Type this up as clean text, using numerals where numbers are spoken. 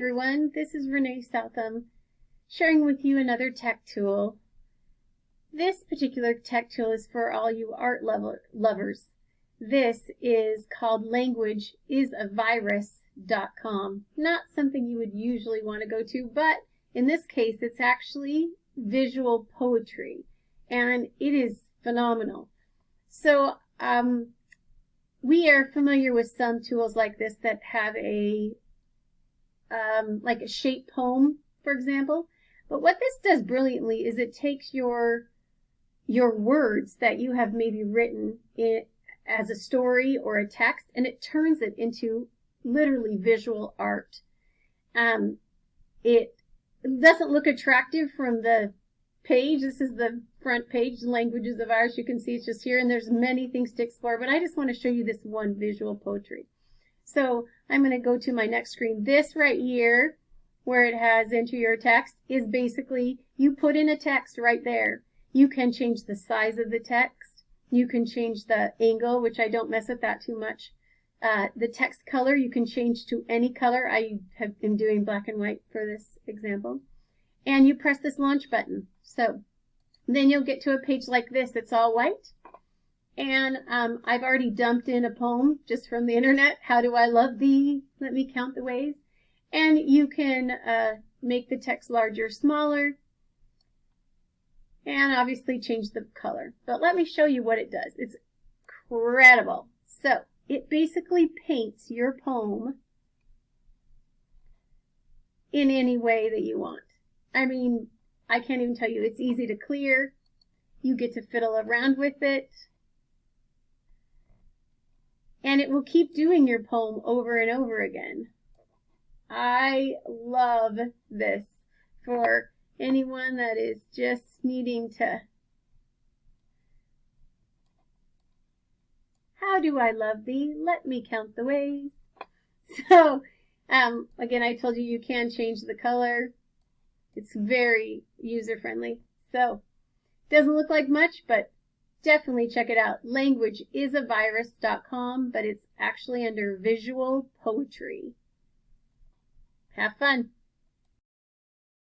everyone, this is Renee Southam sharing with you another tech tool. This particular tech tool is for all you art lovers. This is called languageisavirus.com. Not something you would usually want to go to, but in this case it's actually visual poetry and it is phenomenal. So we are familiar with some tools like this that have like a shape poem, for example. But what this does brilliantly is it takes your words that you have maybe written as a story or a text, and it turns it into literally visual art. It doesn't look attractive from the page. This is the front page, Languages of Ours. You can see it's just here, and there's many things to explore, but I just want to show you this one visual poetry. So I'm going to go to my next screen. This right here, where it has enter your text, is basically you put in a text right there. You can change the size of the text. You can change the angle, which I don't mess with that too much. The text color you can change to any color. I have been doing black and white for this example. And you press this launch button. So then you'll get to a page like this that's all white. And I've already dumped in a poem just from the internet. How do I love thee? Let me count the ways. And you can make the text larger, smaller, and obviously change the color. But let me show you what it does. It's incredible. So it basically paints your poem in any way that you want. I mean, I can't even tell you. It's easy to clear. You get to fiddle around with it. And it will keep doing your poem over and over again. I love this for anyone that is just needing to. How do I love thee? Let me count the ways. So, again, I told you you can change the color. It's very user-friendly. So, doesn't look like much, but definitely check it out. Languageisavirus.com, but it's actually under visual poetry. Have fun.